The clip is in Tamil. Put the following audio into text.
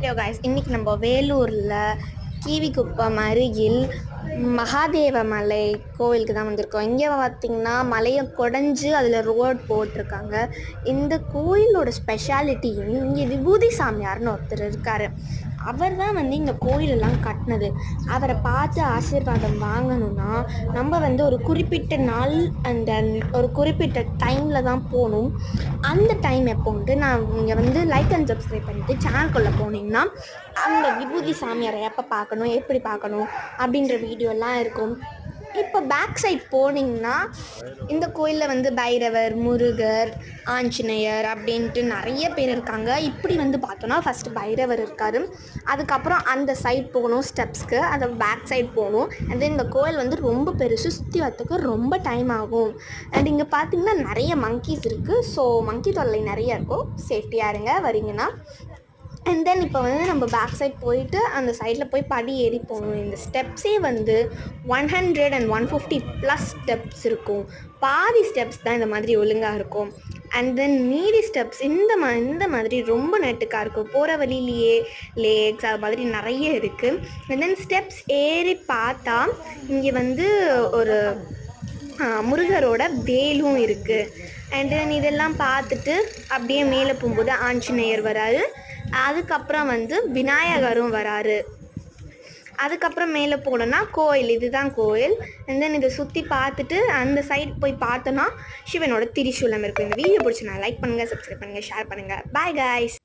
ஹலோ காய்ஸ், இன்றைக்கி நம்ம வேலூரில் கீவிக்குப்பம் அருகில் மகாதேவ மலை கோவிலுக்கு தான் வந்திருக்கோம். இங்கே பார்த்திங்கன்னா மலையை குடஞ்சி அதில் ரோட் போட்டிருக்காங்க. இந்த கோயிலோட ஸ்பெஷாலிட்டி, இங்கே விபூதி சாமியார்னு ஒருத்தர் இருக்கார். அவர் தான் இந்த கோயிலெல்லாம் கட்டினது. அவரை பார்த்து ஆசீர்வாதம் வாங்கணும்னா நம்ம ஒரு குறிப்பிட்ட நாள் ஒரு குறிப்பிட்ட டைமில் தான் போகணும். அந்த டைம் எப்போன்ட்டு நான் இங்கே லைக் அண்ட் சப்ஸ்கிரைப் பண்ணிவிட்டு சேனல்குள்ளே போனீங்கன்னா அந்த விபூதி சாமியாரை எப்போ பார்க்கணும், எப்படி பார்க்கணும் அப்படின்ற வீடியோலாம் இருக்கும். இப்போ பேக் சைட் போனீங்கன்னா இந்த கோயிலில் பைரவர், முருகர், ஆஞ்சநேயர் அப்படின்ட்டு நிறைய பேர் இருக்காங்க. இப்படி பார்த்தோன்னா ஃபஸ்ட்டு பைரவர் இருக்கார். அதுக்கப்புறம் அந்த சைட் போகணும் ஸ்டெப்ஸ்க்கு, அதை பேக் சைட் போகணும். அண்ட் தென் இந்த கோயில் ரொம்ப பெருசு, சுற்றி வரத்துக்கு ரொம்ப டைம் ஆகும். அண்ட் இங்கே பார்த்திங்கன்னா நிறைய மங்கீஸ் இருக்குது. ஸோ மங்கி தொல்லை நிறைய இருக்கும். சேஃப்டியாக இருங்க வரீங்கன்னா. அண்ட் தென் இப்போ நம்ம பேக் சைட் போயிட்டு அந்த சைடில் போய் படி ஏறி போகணும். இந்த ஸ்டெப்ஸே 100 and 150+ ஸ்டெப்ஸ் இருக்கும். பாதி ஸ்டெப்ஸ் தான் இந்த மாதிரி ஒழுங்காக இருக்கும். அண்ட் தென் மீதி ஸ்டெப்ஸ் இந்த மாதிரி ரொம்ப நெட்டுக்காக இருக்கும். போகிற வழியிலேயே லேக்ஸ் அது மாதிரி நிறைய இருக்குது. அண்ட் தென் ஸ்டெப்ஸ் ஏறி பார்த்தா இங்கே ஒரு முருகரோட வேலும் இருக்குது. அண்ட் தென் இதெல்லாம் பார்த்துட்டு அப்படியே மேலே போகும்போது ஆஞ்சநேயர் வராரு. அதுக்கப்புறம் விநாயகரும் வராரு. அதுக்கப்புறம் மேலே போனோன்னா கோயில், இதுதான் கோயில். அண்ட் தென் இதை சுற்றி பார்த்துட்டு அந்த சைடு போய் பார்த்தோன்னா சிவனோட திரிசூலம் இருக்கும். இந்த வீடியோ பிடிச்சி லைக் பண்ணுங்கள், சப்ஸ்கிரைப் பண்ணுங்கள், ஷேர் பண்ணுங்கள். Bye guys.